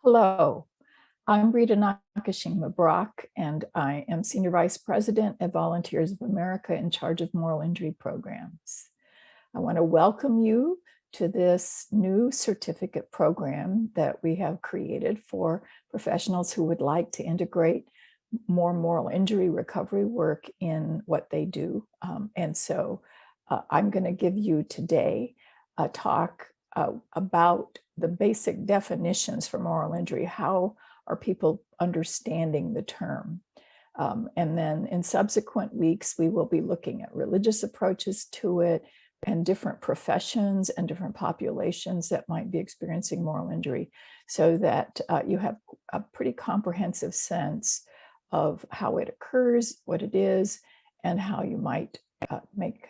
Hello, I'm Rita Nakashima Brock, and I am Senior Vice President at Volunteers of America in charge of moral injury programs. I want to welcome you to this new certificate program that we have created for professionals who would like to integrate more moral injury recovery work in what they do. I'm going to give you today a talk about the basic definitions for moral injury. How are people understanding the term? And then in subsequent weeks, we will be looking at religious approaches to it and different professions and different populations that might be experiencing moral injury, so that you have a pretty comprehensive sense of how it occurs, what it is, and how you might make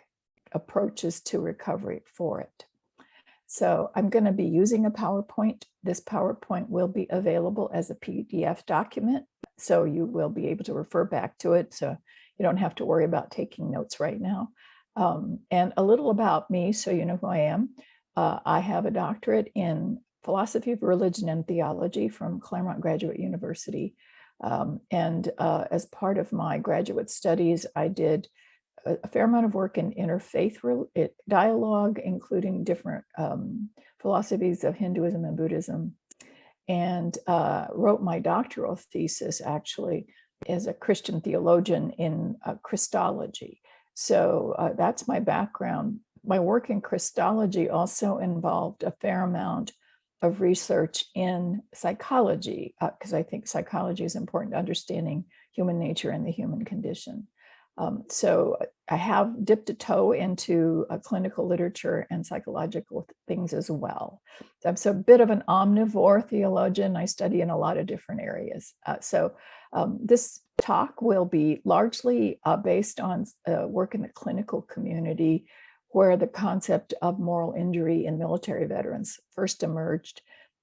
approaches to recovery for it. So I'm going to be using a PowerPoint. This PowerPoint will be available as a PDF document, so you will be able to refer back to it, so you don't have to worry about taking notes right now. And a little about me, so you know who I am. I have a doctorate in philosophy of religion and theology from Claremont Graduate University. As part of my graduate studies, I did a fair amount of work in interfaith dialogue, including different philosophies of Hinduism and Buddhism, and wrote my doctoral thesis actually as a Christian theologian in Christology. So that's my background. My work in Christology also involved a fair amount of research in psychology, because I think psychology is important to understanding human nature and the human condition. So I have dipped a toe into clinical literature and psychological things as well. So I'm a bit of an omnivore theologian. I study in a lot of different areas. This talk will be largely based on work in the clinical community, where the concept of moral injury in military veterans first emerged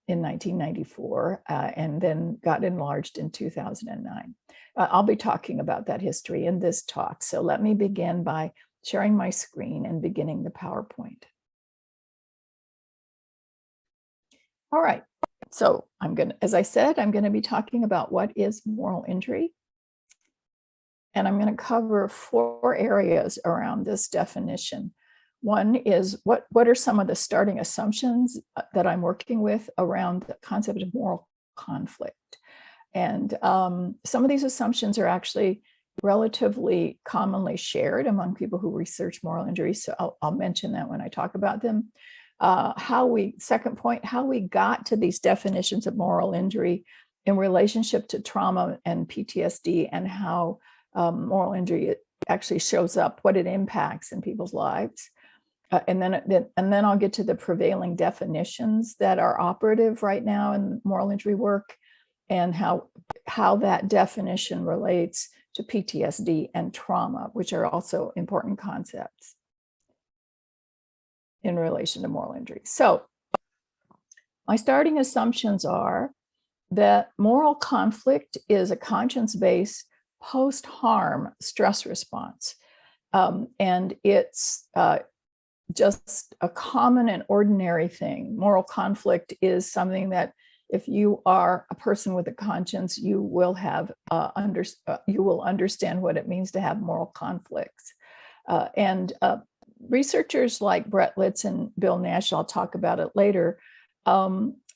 in 1994 and then got enlarged in 2009. I'll be talking about that history in this talk. So let me begin by sharing my screen and beginning the PowerPoint. All right, so as I said, I'm going to be talking about what is moral injury. And I'm going to cover 4 areas around this definition. One is what are some of the starting assumptions that I'm working with around the concept of moral conflict. And some of these assumptions are actually relatively commonly shared among people who research moral injury. So I'll mention that when I talk about them. Second point, how we got to these definitions of moral injury in relationship to trauma and PTSD, and how moral injury actually shows up, what it impacts in people's lives. And then I'll get to the prevailing definitions that are operative right now in moral injury work, and how that definition relates to PTSD and trauma, which are also important concepts in relation to moral injury. So my starting assumptions are that moral conflict is a conscience-based post-harm stress response. And it's just a common and ordinary thing. Moral conflict is something that, if you are a person with a conscience, you will understand what it means to have moral conflicts. Researchers like Brett Litz and Bill Nash, I'll talk about it later,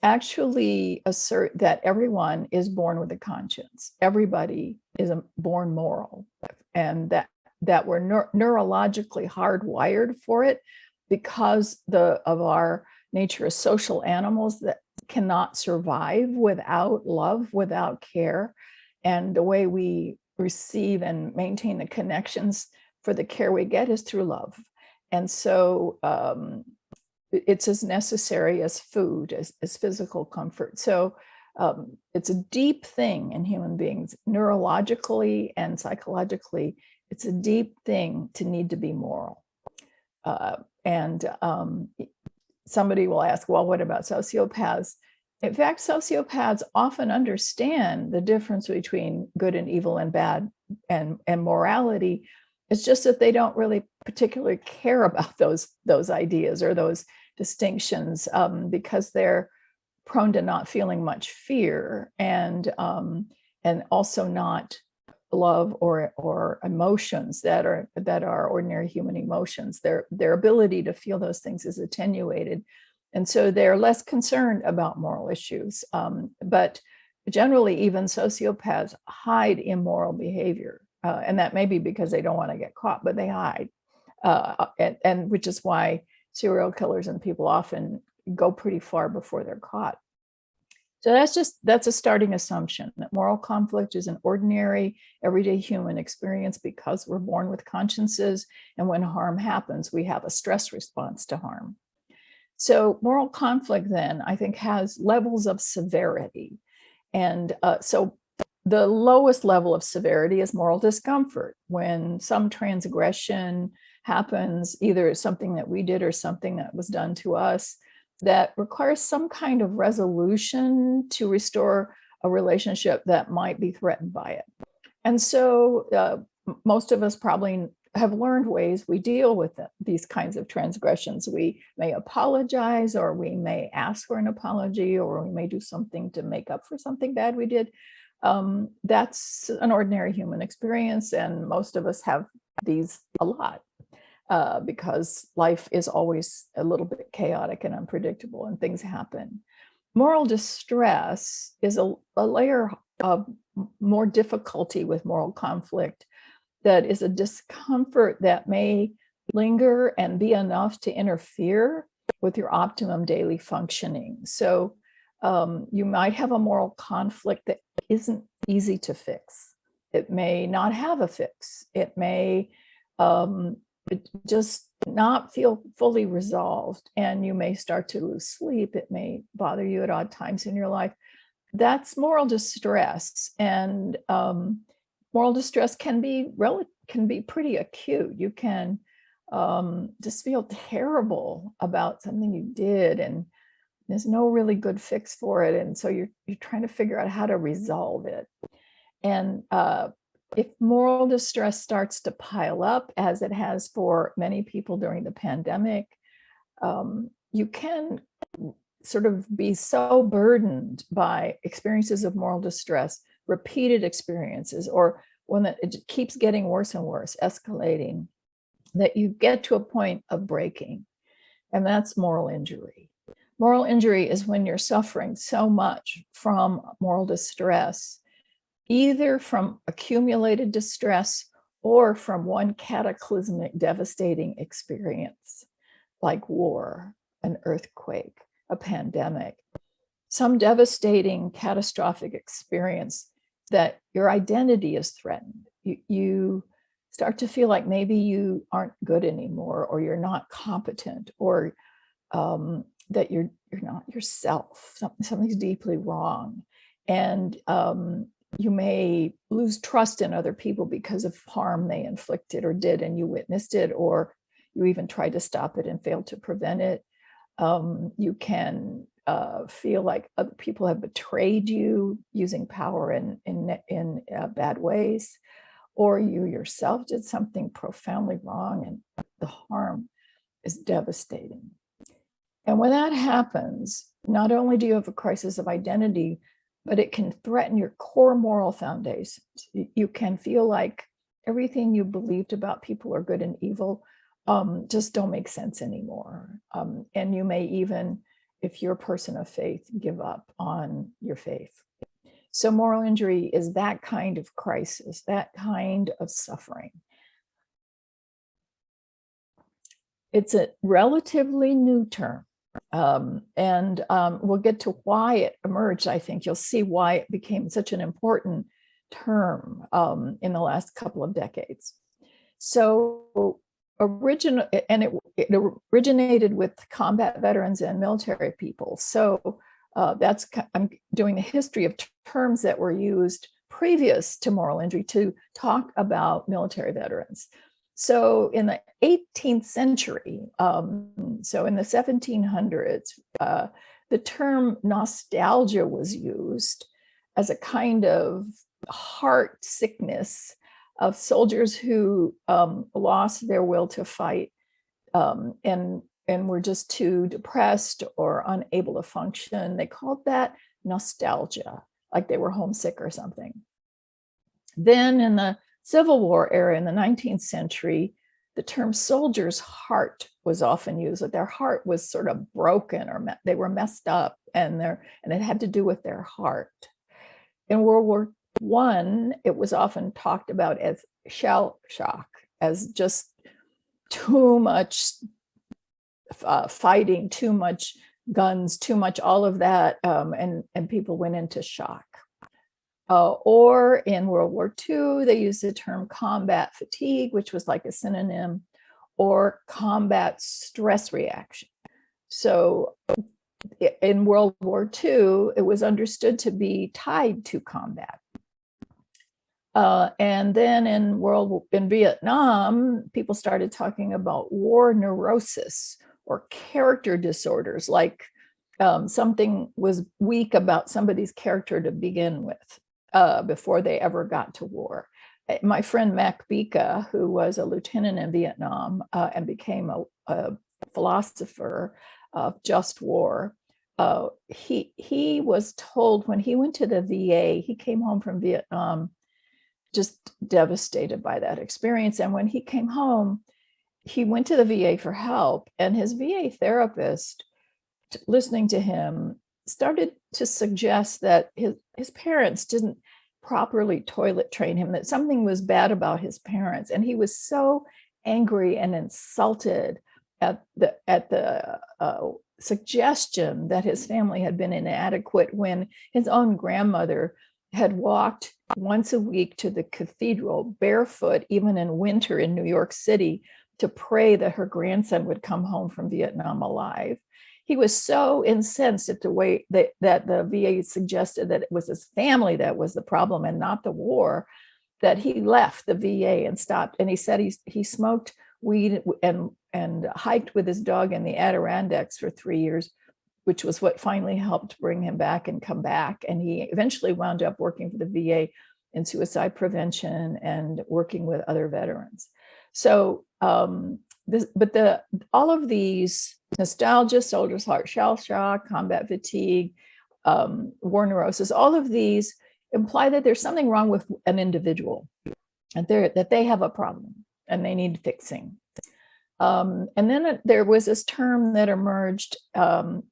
actually assert that everyone is born with a conscience. Everybody is born moral, and that we're neurologically hardwired for it because of our nature as social animals that cannot survive without love, without care. And the way we receive and maintain the connections for the care we get is through love. And so it's as necessary as food, as physical comfort. So it's a deep thing in human beings, neurologically and psychologically. It's a deep thing to need to be moral. Somebody will ask, well, what about sociopaths? In fact, sociopaths often understand the difference between good and evil and bad and morality. It's just that they don't really particularly care about those ideas or those distinctions, because they're prone to not feeling much fear, and also not love or emotions that are ordinary human emotions. Their ability to feel those things is attenuated, and so they're less concerned about moral issues. But generally, even sociopaths hide immoral behavior, and that may be because they don't want to get caught, but they hide, and which is why serial killers and people often go pretty far before they're caught. So that's a starting assumption, that moral conflict is an ordinary, everyday human experience because we're born with consciences, and when harm happens, we have a stress response to harm. So moral conflict then, I think, has levels of severity. And so the lowest level of severity is moral discomfort, when some transgression happens, either something that we did or something that was done to us, that requires some kind of resolution to restore a relationship that might be threatened by it. And so most of us probably have learned ways we deal with these kinds of transgressions. We may apologize, or we may ask for an apology, or we may do something to make up for something bad we did. That's an ordinary human experience, and most of us have these a lot. Because life is always a little bit chaotic and unpredictable, and things happen. Moral distress is a layer of more difficulty with moral conflict, that is a discomfort that may linger and be enough to interfere with your optimum daily functioning. So you might have a moral conflict that isn't easy to fix. It may not have a fix. It may just not feel fully resolved, and you may start to lose sleep. It may bother you at odd times in your life. That's moral distress, and moral distress can be pretty acute. You can just feel terrible about something you did, and there's no really good fix for it, and so you're trying to figure out how to resolve it. And if moral distress starts to pile up, as it has for many people during the pandemic, you can sort of be so burdened by experiences of moral distress, repeated experiences, or when it keeps getting worse and worse, escalating, that you get to a point of breaking. And that's moral injury. Moral injury is when you're suffering so much from moral distress, either from accumulated distress or from one cataclysmic, devastating experience, like war, an earthquake, a pandemic, some devastating, catastrophic experience that your identity is threatened. You start to feel like maybe you aren't good anymore, or you're not competent, or that you're not yourself. Something's deeply wrong. And you may lose trust in other people because of harm they inflicted or did, and you witnessed it, or you even tried to stop it and failed to prevent it. You can feel like other people have betrayed you using power in bad ways, or you yourself did something profoundly wrong, and the harm is devastating. And when that happens, not only do you have a crisis of identity, but it can threaten your core moral foundations. You can feel like everything you believed about people are good and evil just don't make sense anymore. And you may even, if you're a person of faith, give up on your faith. So moral injury is that kind of crisis, that kind of suffering. It's a relatively new term. And we'll get to why it emerged. I think you'll see why it became such an important term in the last couple of decades. So it originated with combat veterans and military people. So I'm doing the history of terms that were used previous to moral injury to talk about military veterans. So in the 18th century, so in the 1700s, the term nostalgia was used as a kind of heart sickness of soldiers who lost their will to fight and and were just too depressed or unable to function. They called that nostalgia, like they were homesick or something. Then in the Civil War era in the 19th century, the term soldier's heart was often used, that their heart was sort of broken or they were messed up, and it had to do with their heart. In World War I, it was often talked about as shell shock, as just too much fighting, too much guns, too much all of that, and people went into shock. Or in World War II, they used the term combat fatigue, which was like a synonym, or combat stress reaction. So in World War II, it was understood to be tied to combat. And then in Vietnam, people started talking about war neurosis or character disorders, like something was weak about somebody's character to begin with. Before they ever got to war. My friend Mac Bika, who was a lieutenant in Vietnam and became a philosopher of just war, he was told when he went to the VA, he came home from Vietnam just devastated by that experience. And when he came home, he went to the VA for help, and his VA therapist, listening to him, started to suggest that his parents didn't properly toilet train him, that something was bad about his parents. And he was so angry and insulted at the suggestion that his family had been inadequate when his own grandmother had walked once a week to the cathedral barefoot, even in winter in New York City, to pray that her grandson would come home from Vietnam alive. He was so incensed at the way that the VA suggested that it was his family that was the problem and not the war, that he left the VA and stopped. And he said he smoked weed and hiked with his dog in the Adirondacks for 3 years, which was what finally helped bring him back and come back. And he eventually wound up working for the VA in suicide prevention and working with other veterans. So, all of these nostalgia, soldier's heart, shell shock, combat fatigue, war neurosis, all of these imply that there's something wrong with an individual, and that they have a problem and they need fixing. And then there was this term that emerged,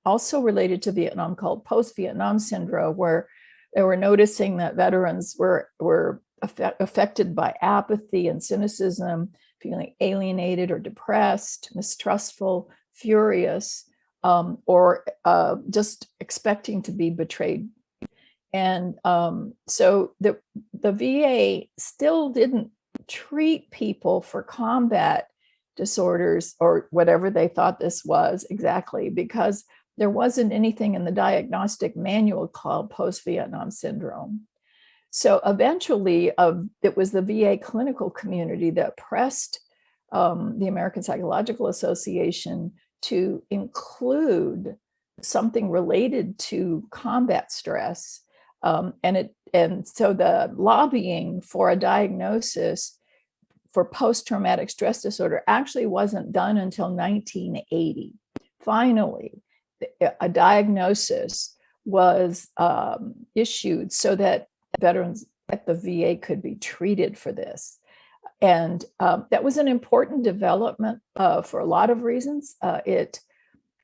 also related to Vietnam, called post-Vietnam syndrome, where they were noticing that veterans were affected by apathy and cynicism, feeling alienated or depressed, mistrustful, furious, or just expecting to be betrayed. And so the VA still didn't treat people for combat disorders or whatever they thought this was exactly, because there wasn't anything in the diagnostic manual called post-Vietnam syndrome. So eventually, it was the VA clinical community that pressed the American Psychological Association to include something related to combat stress. And so the lobbying for a diagnosis for post-traumatic stress disorder actually wasn't done until 1980. Finally, a diagnosis was issued so that veterans at the VA could be treated for this. And that was an important development for a lot of reasons. It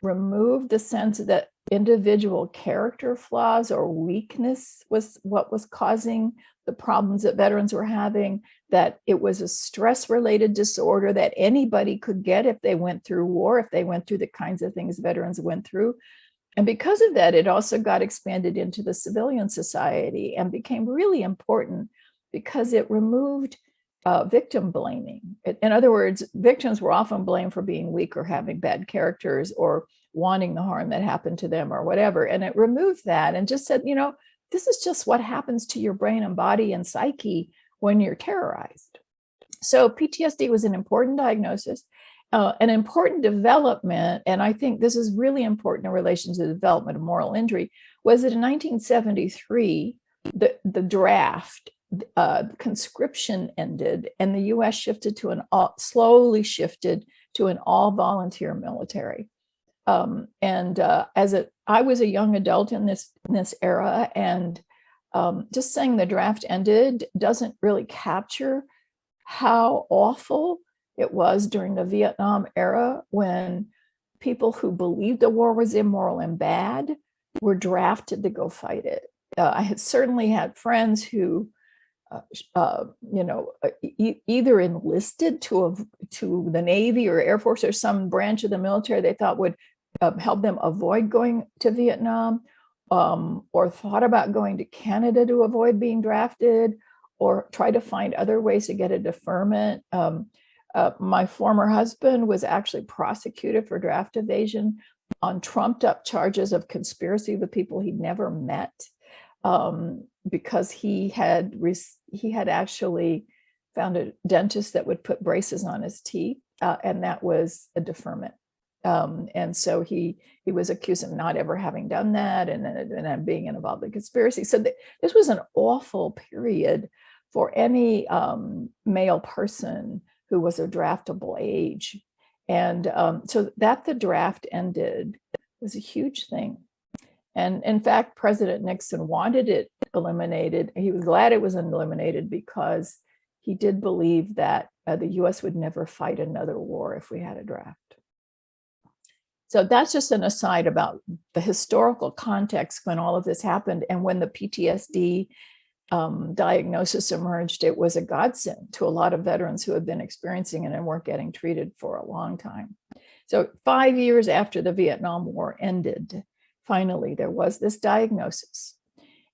removed the sense that individual character flaws or weakness was what was causing the problems that veterans were having, that it was a stress-related disorder that anybody could get if they went through war, if they went through the kinds of things veterans went through. And because of that, it also got expanded into the civilian society and became really important because it removed victim blaming. In other words, victims were often blamed for being weak or having bad characters or wanting the harm that happened to them or whatever. And it removed that and just said, this is just what happens to your brain and body and psyche when you're terrorized. So PTSD was an important diagnosis, an important development, and I think this is really important in relation to the development of moral injury, was that in 1973, the draft, conscription ended, and the US slowly shifted to an all-volunteer military. I was a young adult in this era, and just saying the draft ended doesn't really capture how awful it was during the Vietnam era, when people who believed the war was immoral and bad were drafted to go fight it. I had certainly had friends who, either enlisted to the Navy or Air Force or some branch of the military they thought would help them avoid going to Vietnam, or thought about going to Canada to avoid being drafted, or try to find other ways to get a deferment. My former husband was actually prosecuted for draft evasion on trumped up charges of conspiracy with people he'd never met, because he had actually found a dentist that would put braces on his teeth, and that was a deferment. And so he was accused of not ever having done that, and then being involved in conspiracy. So this was an awful period for any male person who was of draftable age. And so that the draft ended was a huge thing. And in fact, President Nixon wanted it eliminated. He was glad it was eliminated because he did believe that the US would never fight another war if we had a draft. So that's just an aside about the historical context when all of this happened, and when the PTSD diagnosis emerged. It was a godsend to a lot of veterans who had been experiencing it and weren't getting treated for a long time. So 5 years after the Vietnam War ended, finally, there was this diagnosis.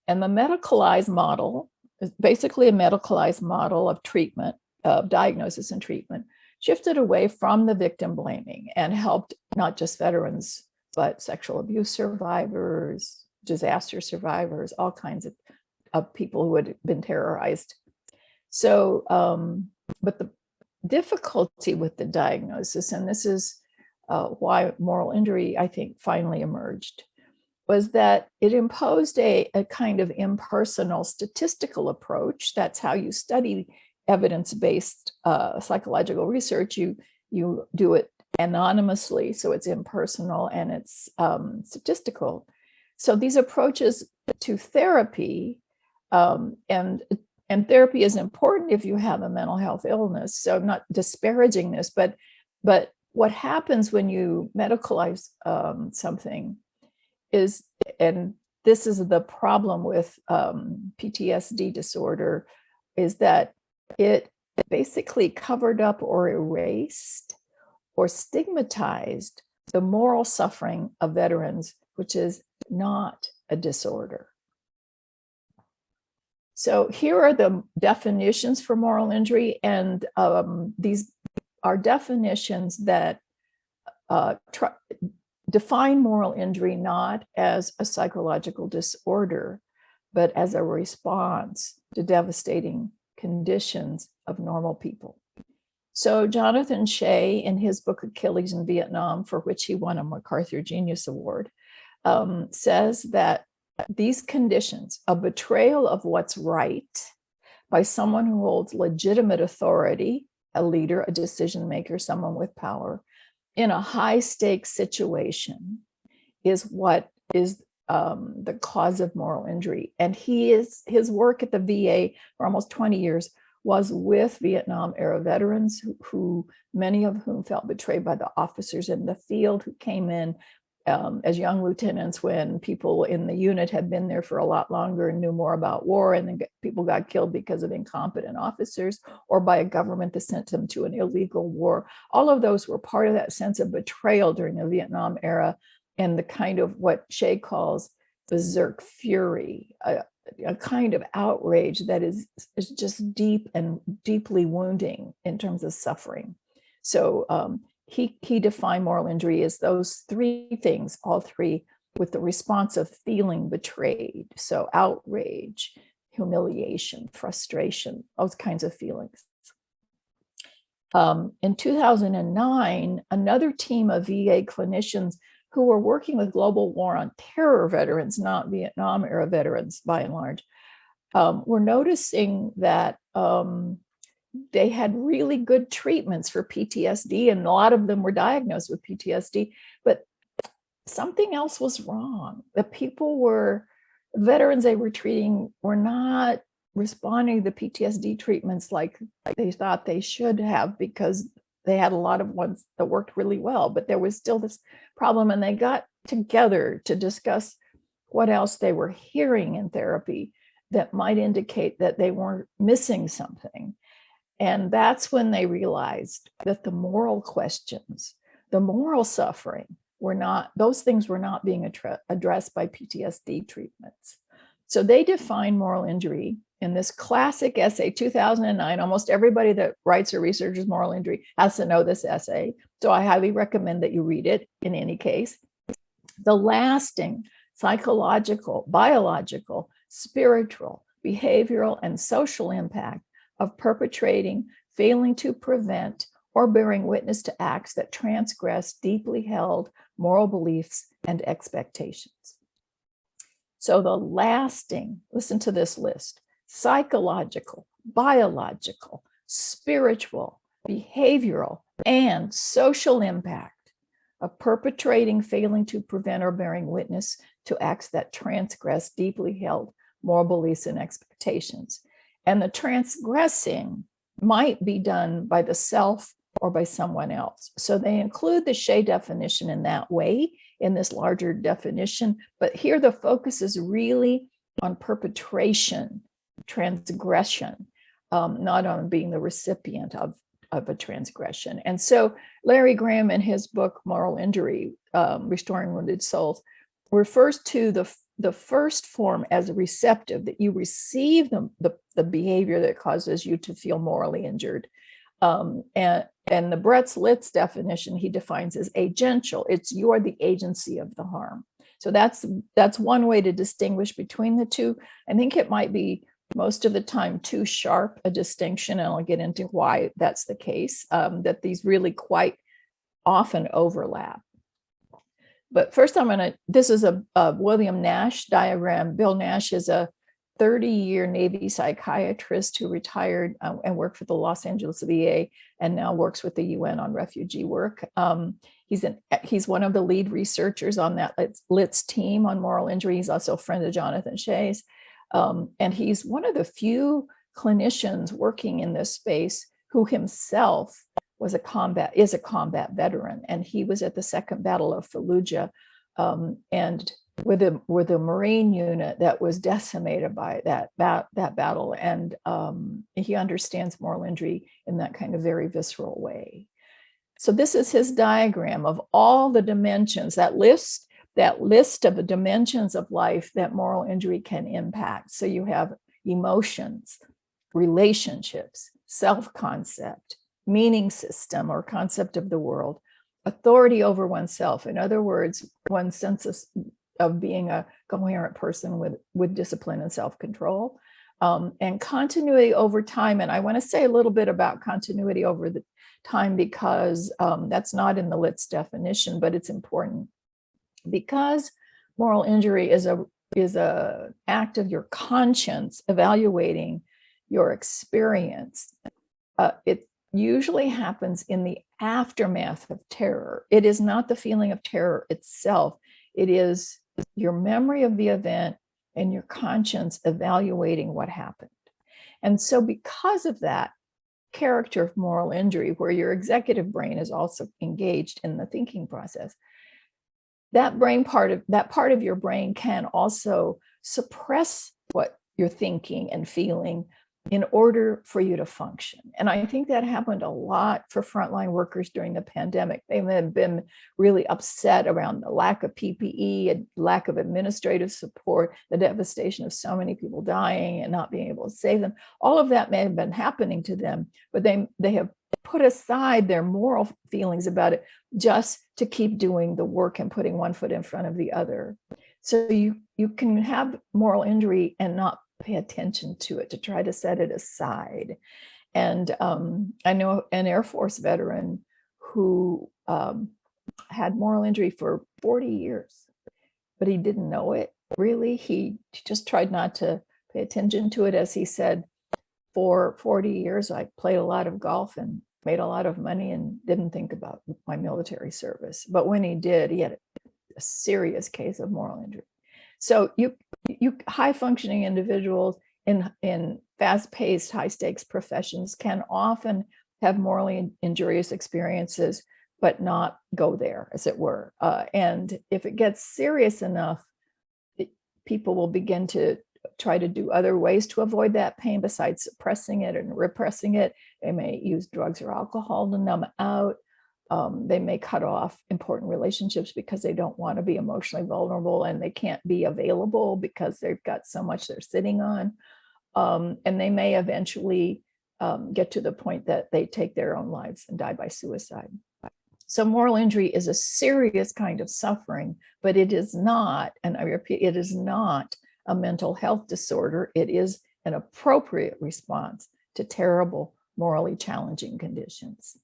And the medicalized model is basically a medicalized model of treatment, of diagnosis and treatment, shifted away from the victim blaming and helped not just veterans, but sexual abuse survivors, disaster survivors, all kinds of people who had been terrorized. So, but the difficulty with the diagnosis, and this is why moral injury, I think, finally emerged, was that it imposed a kind of impersonal statistical approach. That's how you study evidence-based psychological research. You do it anonymously, so it's impersonal and it's statistical. So these approaches to therapy, and therapy is important if you have a mental health illness. So I'm not disparaging this, but what happens when you medicalize something is, and this is the problem with PTSD disorder, is that it basically covered up or erased or stigmatized the moral suffering of veterans, which is not a disorder. So here are the definitions for moral injury, and these are definitions that define moral injury not as a psychological disorder, but as a response to devastating conditions of normal people. So Jonathan Shay, in his book Achilles in Vietnam, for which he won a MacArthur Genius Award, says that these conditions, a betrayal of what's right by someone who holds legitimate authority, a leader, a decision maker, someone with power, in a high stakes situation, is what is the cause of moral injury. And his work at the VA for almost 20 years was with Vietnam era veterans who many of whom felt betrayed by the officers in the field, who came in as young lieutenants when people in the unit had been there for a lot longer and knew more about war, and then people got killed because of incompetent officers or by a government that sent them to an illegal war. All of those were part of that sense of betrayal during the Vietnam era, and the kind of what Shay calls berserk fury, a kind of outrage that is just deep and deeply wounding in terms of suffering. So he defined moral injury as those three things, all three, with the response of feeling betrayed. So outrage, humiliation, frustration, those kinds of feelings. In 2009, another team of VA clinicians who were working with global war on terror veterans, not Vietnam era veterans by and large, were noticing that they had really good treatments for PTSD, and a lot of them were diagnosed with PTSD, but something else was wrong. Veterans they were treating were not responding to the PTSD treatments like they thought they should have, because they had a lot of ones that worked really well, but there was still this problem, and they got together to discuss what else they were hearing in therapy that might indicate that they weren't missing something. And that's when they realized that the moral questions, the moral suffering, those things were not being addressed by PTSD treatments. So they define moral injury in this classic essay, 2009. Almost everybody that writes or researches moral injury has to know this essay. So I highly recommend that you read it in any case. The lasting psychological, biological, spiritual, behavioral, and social impact of perpetrating, failing to prevent, or bearing witness to acts that transgress deeply held moral beliefs and expectations. So the lasting, listen to this list: psychological, biological, spiritual, behavioral, and social impact of perpetrating, failing to prevent, or bearing witness to acts that transgress deeply held moral beliefs and expectations. And the transgressing might be done by the self or by someone else. So they include the Shay definition in that way, in this larger definition. But here the focus is really on perpetration, transgression, not on being the recipient of a transgression. And so Larry Graham, in his book, Moral Injury, Restoring Wounded Souls, refers to the first form as a receptive, that you receive the behavior that causes you to feel morally injured. And the Bretz-Litz definition he defines as agential. It's you're the agency of the harm. So that's one way to distinguish between the two. I think it might be most of the time too sharp a distinction, and I'll get into why that's the case, that these really quite often overlap. But first this is a William Nash diagram. Bill Nash is a 30-year Navy psychiatrist who retired and worked for the Los Angeles VA and now works with the UN on refugee work. He's one of the lead researchers on that Litz team on moral injury. He's also a friend of Jonathan Shay's. And he's one of the few clinicians working in this space who himself is a combat veteran. And he was at the Second Battle of Fallujah, and with a Marine unit that was decimated by that battle. And he understands moral injury in that kind of very visceral way. So this is his diagram of all the dimensions, that list of the dimensions of life that moral injury can impact. So you have emotions, relationships, self-concept, meaning system or concept of the world, authority over oneself. In other words, one's sense of being a coherent person with discipline and self-control, and continuity over time. And I want to say a little bit about continuity over the time, because that's not in the Litz definition, but it's important. Because moral injury is a act of your conscience evaluating your experience, it usually happens in the aftermath of terror. It is not the feeling of terror itself. It is your memory of the event and your conscience evaluating what happened. And so because of that character of moral injury, where your executive brain is also engaged in the thinking process, that part of your brain can also suppress what you're thinking and feeling in order for you to function. And I think that happened a lot for frontline workers during the pandemic. They have been really upset around the lack of PPE and lack of administrative support, the devastation of so many people dying and not being able to save them. All of that may have been happening to them, but they have put aside their moral feelings about it just to keep doing the work and putting one foot in front of the other. So you can have moral injury and not pay attention to it, to try to set it aside. And I know an Air Force veteran who had moral injury for 40 years, but he didn't know it really. He just tried not to pay attention to it. As he said, for 40 years, I played a lot of golf and made a lot of money and didn't think about my military service. But when he did, he had a serious case of moral injury. So you high functioning individuals in fast-paced, high-stakes professions can often have morally injurious experiences, but not go there, as it were. And if it gets serious enough, people will begin to try to do other ways to avoid that pain besides suppressing it and repressing it. They may use drugs or alcohol to numb out. They may cut off important relationships because they don't want to be emotionally vulnerable and they can't be available because they've got so much they're sitting on. And they may eventually get to the point that they take their own lives and die by suicide. So moral injury is a serious kind of suffering, but it is not, and I repeat, it is not a mental health disorder. It is an appropriate response to terrible, morally challenging conditions.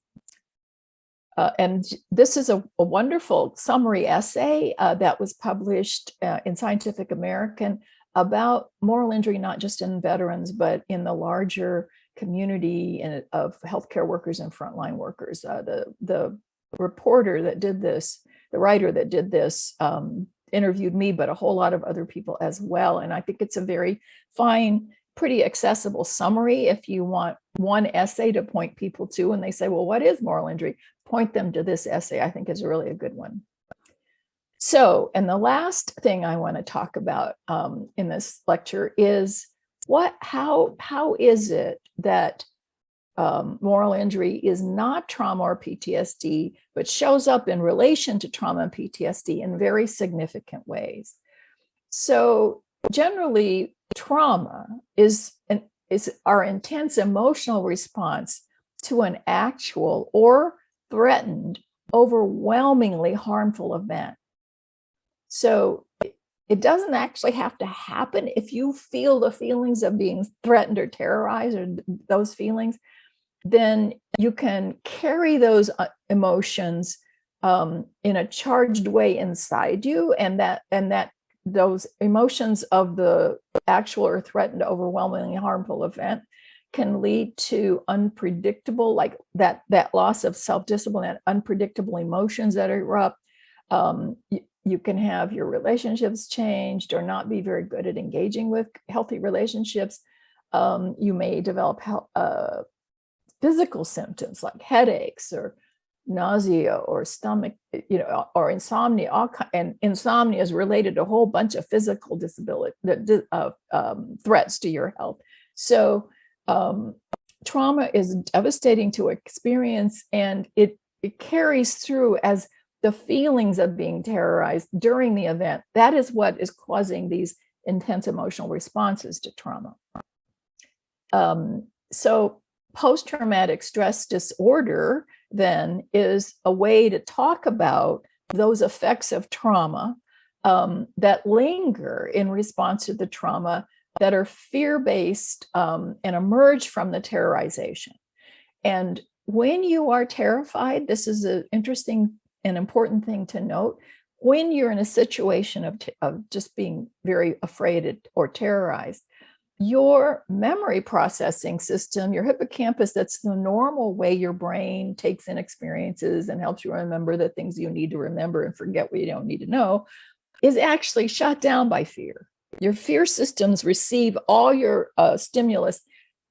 And this is a wonderful summary essay that was published in Scientific American about moral injury, not just in veterans, but in the larger community of healthcare workers and frontline workers. The reporter that did this, the writer that did this, interviewed me, but a whole lot of other people as well. And I think it's a very fine, pretty accessible summary. If you want one essay to point people to, and they say, well, what is moral injury? Point them to this essay. I think is really a good one. So, and the last thing I want to talk about in this lecture is how is it that moral injury is not trauma or PTSD, but shows up in relation to trauma and PTSD in very significant ways. So generally, trauma is our intense emotional response to an actual or threatened, overwhelmingly harmful event. So it doesn't actually have to happen. If you feel the feelings of being threatened or terrorized or those feelings, then you can carry those emotions in a charged way inside you, and that those emotions of the actual or threatened, overwhelmingly harmful event can lead to unpredictable, like that loss of self-discipline and unpredictable emotions that erupt. You can have your relationships changed or not be very good at engaging with healthy relationships. You may develop physical symptoms like headaches or nausea or stomach, or insomnia. And insomnia is related to a whole bunch of physical disability threats to your health. So trauma is devastating to experience, and it carries through as the feelings of being terrorized during the event. That is what is causing these intense emotional responses to trauma. So post-traumatic stress disorder then is a way to talk about those effects of trauma that linger in response to the trauma, that are fear-based and emerge from the terrorization. And when you are terrified, this is an interesting and important thing to note. When you're in a situation of just being very afraid or terrorized, your memory processing system, your hippocampus, that's the normal way your brain takes in experiences and helps you remember the things you need to remember and forget what you don't need to know, is actually shut down by fear. Your fear systems receive all your stimulus,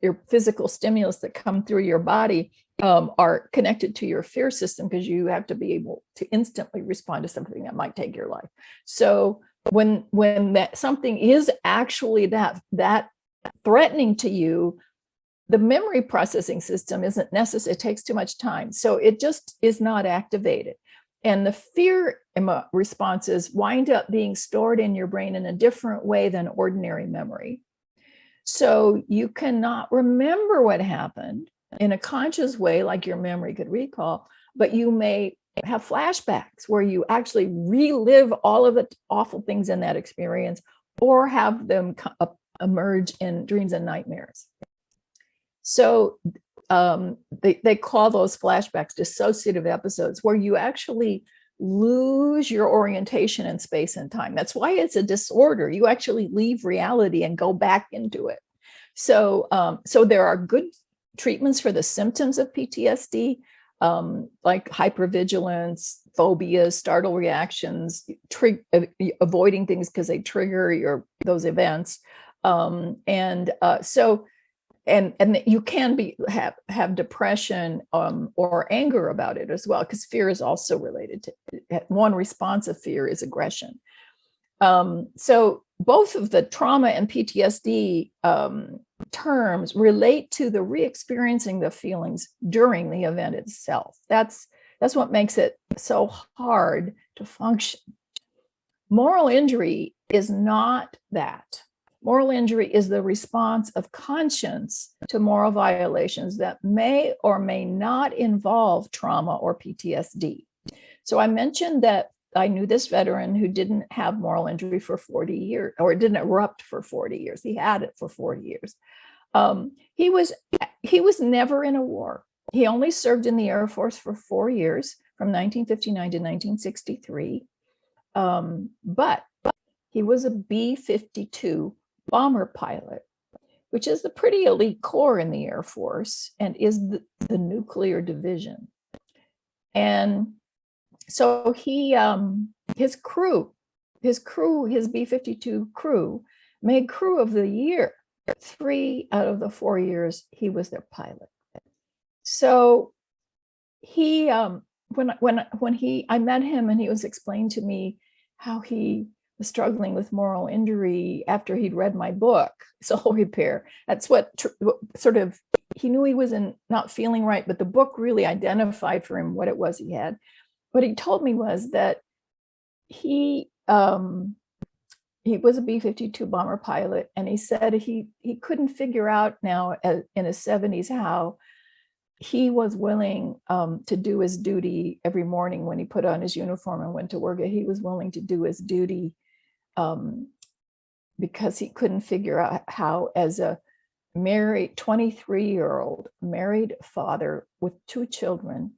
your physical stimulus that come through your body are connected to your fear system, because you have to be able to instantly respond to something that might take your life. So when that something is actually that threatening to you, the memory processing system isn't necessary. It takes too much time. So it just is not activated. And the fear responses wind up being stored in your brain in a different way than ordinary memory. So you cannot remember what happened in a conscious way, like your memory could recall, but you may have flashbacks where you actually relive all of the awful things in that experience, or have them emerge in dreams and nightmares. So they call those flashbacks dissociative episodes, where you actually lose your orientation in space and time. That's why it's a disorder. You actually leave reality and go back into it. So there are good treatments for the symptoms of PTSD, like hypervigilance, phobias, startle reactions, avoiding things because they trigger those events. And you can have depression or anger about it as well, because fear is also related to one response of fear is aggression. So both of the trauma and PTSD terms relate to the re-experiencing the feelings during the event itself. That's what makes it so hard to function. Moral injury is not that. Moral injury is the response of conscience to moral violations that may or may not involve trauma or PTSD. So I mentioned that I knew this veteran who didn't have moral injury for 40 years, or it didn't erupt for 40 years. He had it for 40 years. He was never in a war. He only served in the Air Force for 4 years, from 1959 to 1963. But he was a B-52 bomber pilot, which is the pretty elite corps in the Air Force and is the nuclear division. And so his B-52 crew made crew of the year 3 out of the 4 years he was their pilot. So I met him and he was explaining to me how he was struggling with moral injury after he'd read my book, Soul Repair. That's what he knew he was not feeling right, but the book really identified for him what it was he had. What he told me was that he was a B-52 bomber pilot, and he said he couldn't figure out now in his 70s how he was willing to do his duty every morning when he put on his uniform and went to work. He was willing to do his duty because he couldn't figure out how, as a married 23-year-old married father with 2 children,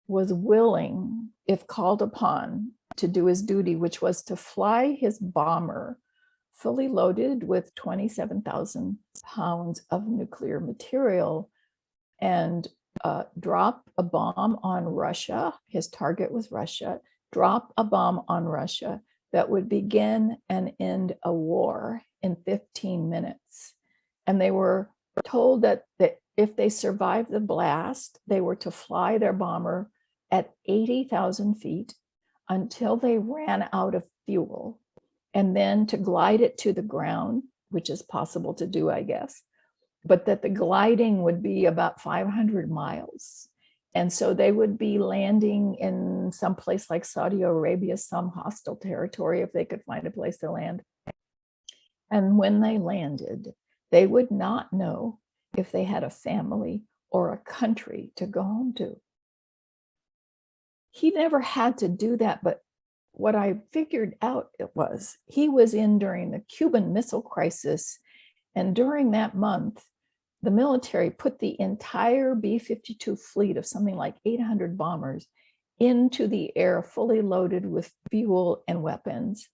was willing, if called upon, to do his duty, which was to fly his bomber fully loaded with 27,000 pounds of nuclear material and drop a bomb on Russia. His target was Russia. Drop a bomb on Russia that would begin and end a war in 15 minutes. And they were told that if they survived the blast, they were to fly their bomber at 80,000 feet until they ran out of fuel, and then to glide it to the ground, which is possible to do, I guess, but that the gliding would be about 500 miles. And so they would be landing in some place like Saudi Arabia, some hostile territory, if they could find a place to land. And when they landed, they would not know if they had a family or a country to go home to. He never had to do that, but what I figured out was he was in during the Cuban Missile Crisis, and during that month, the military put the entire B-52 fleet of something like 800 bombers into the air, fully loaded with fuel and weapons,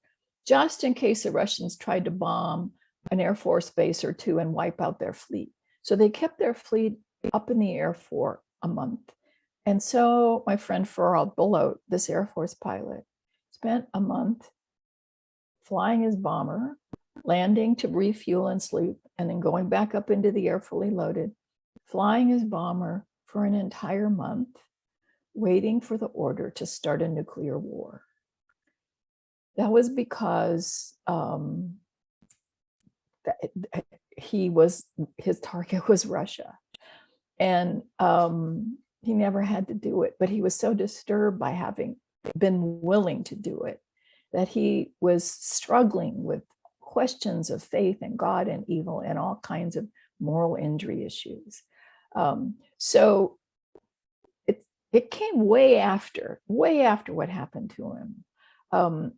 just in case the Russians tried to bomb an Air Force base or 2 and wipe out their fleet. So they kept their fleet up in the air for a month. And so my friend Farrell Bullout, this Air Force pilot, spent a month flying his bomber, landing to refuel and sleep, and then going back up into the air fully loaded, flying his bomber for an entire month, waiting for the order to start a nuclear war. That was because his target was Russia. And he never had to do it, but he was so disturbed by having been willing to do it that he was struggling with questions of faith and God and evil and all kinds of moral injury issues. So it came way after what happened to him.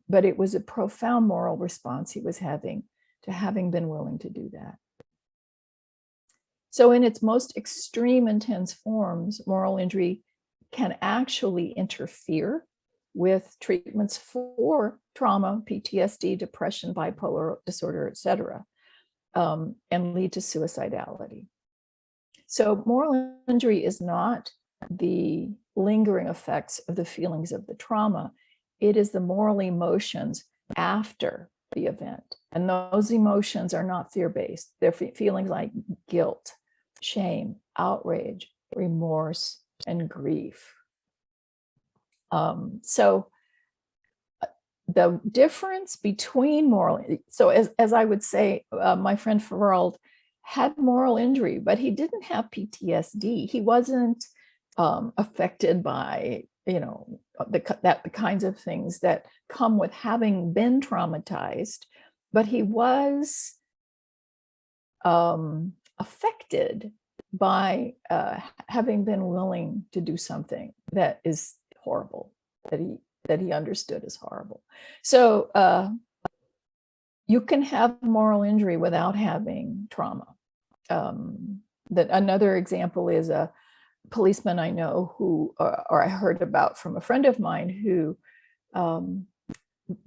But it was a profound moral response he was having to having been willing to do that. So in its most extreme, intense forms, moral injury can actually interfere with treatments for trauma, PTSD, depression, bipolar disorder, etc. and lead to suicidality. So moral injury is not the lingering effects of the feelings of the trauma. It is the moral emotions after the event. And those emotions are not fear-based. They're feelings like guilt, shame, outrage, remorse, and grief. So the difference between so as I would say, my friend Farrell had moral injury, but he didn't have PTSD. He wasn't affected by, the kinds of things that come with having been traumatized, but he was affected by having been willing to do something that is horrible, that he understood as horrible. So you can have moral injury without having trauma. That another example is a policeman I know who, or I heard about from a friend of mine who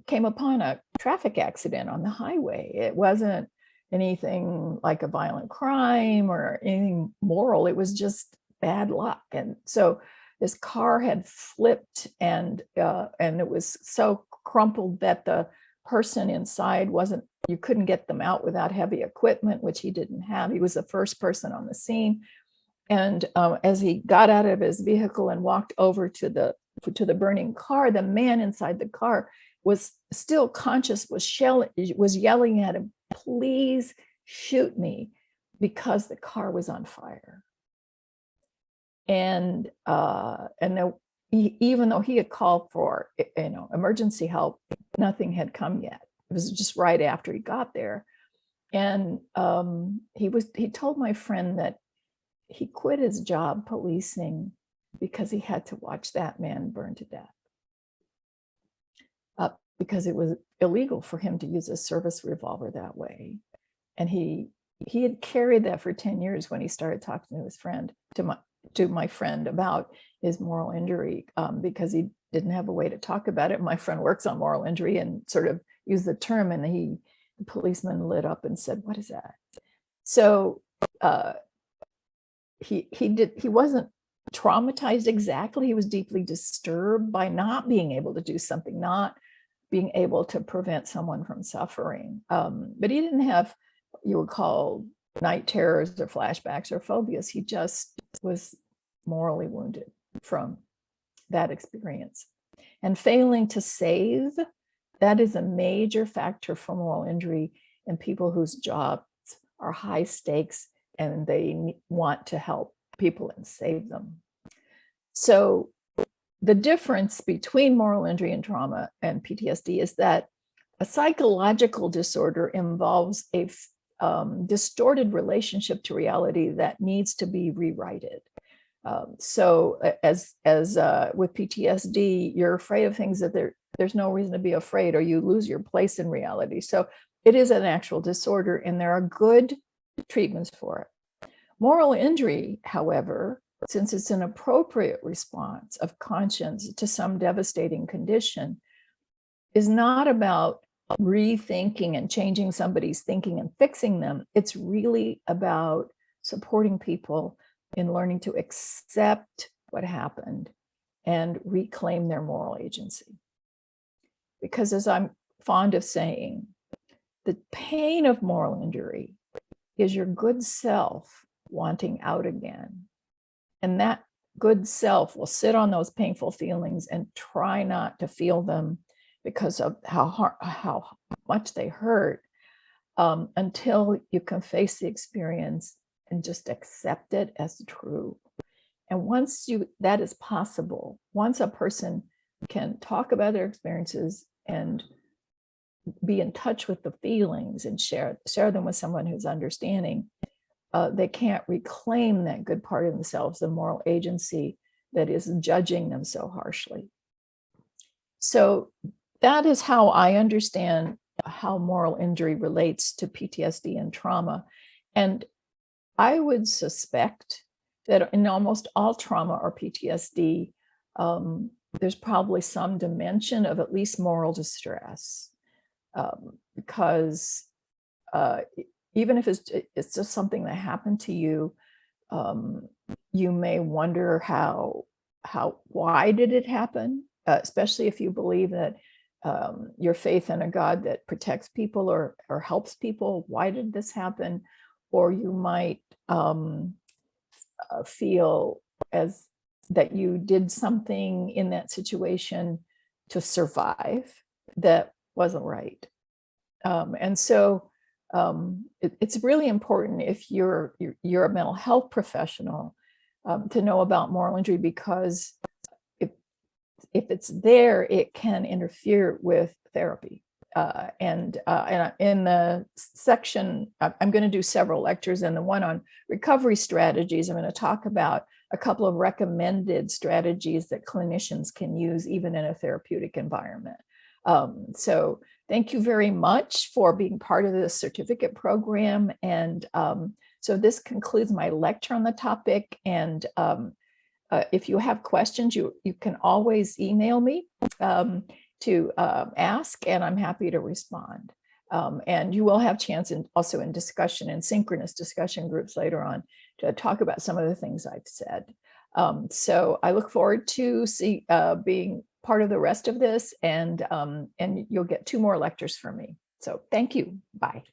came upon a traffic accident on the highway. It wasn't anything like a violent crime or anything moral. It was just bad luck. And so this car had flipped and it was so crumpled that the person inside you couldn't get them out without heavy equipment, which he didn't have. He was the first person on the scene. And as he got out of his vehicle and walked over to the burning car, the man inside the car was still conscious, was yelling at him, "Please shoot me," because the car was on fire. And even though he had called for emergency help, nothing had come yet. It was just right after he got there. And he told my friend that he quit his job policing because he had to watch that man burn to death. Because it was illegal for him to use a service revolver that way. And he had carried that for 10 years when he started talking to his friend, to my friend, about his moral injury, because he didn't have a way to talk about it. My friend works on moral injury and sort of used the term, and the policeman lit up and said, "What is that?" So he wasn't traumatized exactly. He was deeply disturbed by not being able to do something, not being able to prevent someone from suffering. But he didn't have what you would call night terrors or flashbacks or phobias. He just was morally wounded from that experience. And failing to save, that is a major factor for moral injury in people whose jobs are high stakes and they want to help people and save them. So the difference between moral injury and trauma and PTSD is that a psychological disorder involves a distorted relationship to reality that needs to be rewrited. So as with PTSD, you're afraid of things that there's no reason to be afraid, or you lose your place in reality. So it is an actual disorder, and there are good treatments for it. Moral injury, however, since it's an appropriate response of conscience to some devastating condition, is not about rethinking and changing somebody's thinking and fixing them. It's really about supporting people in learning to accept what happened and reclaim their moral agency. Because as I'm fond of saying, the pain of moral injury is your good self wanting out again. And that good self will sit on those painful feelings and try not to feel them because of how much they hurt, until you can face the experience and just accept it as true. And once that is possible, once a person can talk about their experiences and be in touch with the feelings and share them with someone who's understanding, they can't reclaim that good part of themselves, the moral agency that is judging them so harshly. So that is how I understand how moral injury relates to PTSD and trauma. And I would suspect that in almost all trauma or PTSD, there's probably some dimension of at least moral distress, because even if it's just something that happened to you, you may wonder why did it happen, especially if you believe that your faith in a God that protects people or helps people. Why did this happen? Or you might feel as that you did something in that situation to survive that wasn't right. And so it's really important if you're a mental health professional to know about moral injury, because if it's there, it can interfere with therapy. And in the section, I'm going to do several lectures, and the one on recovery strategies, I'm going to talk about a couple of recommended strategies that clinicians can use even in a therapeutic environment. So thank you very much for being part of this certificate program. And so this concludes my lecture on the topic. And if you have questions, you can always email me to ask, and I'm happy to respond. And you will have chance also in discussion and synchronous discussion groups later on to talk about some of the things I've said. So I look forward to being part of the rest of this, and you'll get 2 more lectures from me. So thank you. Bye.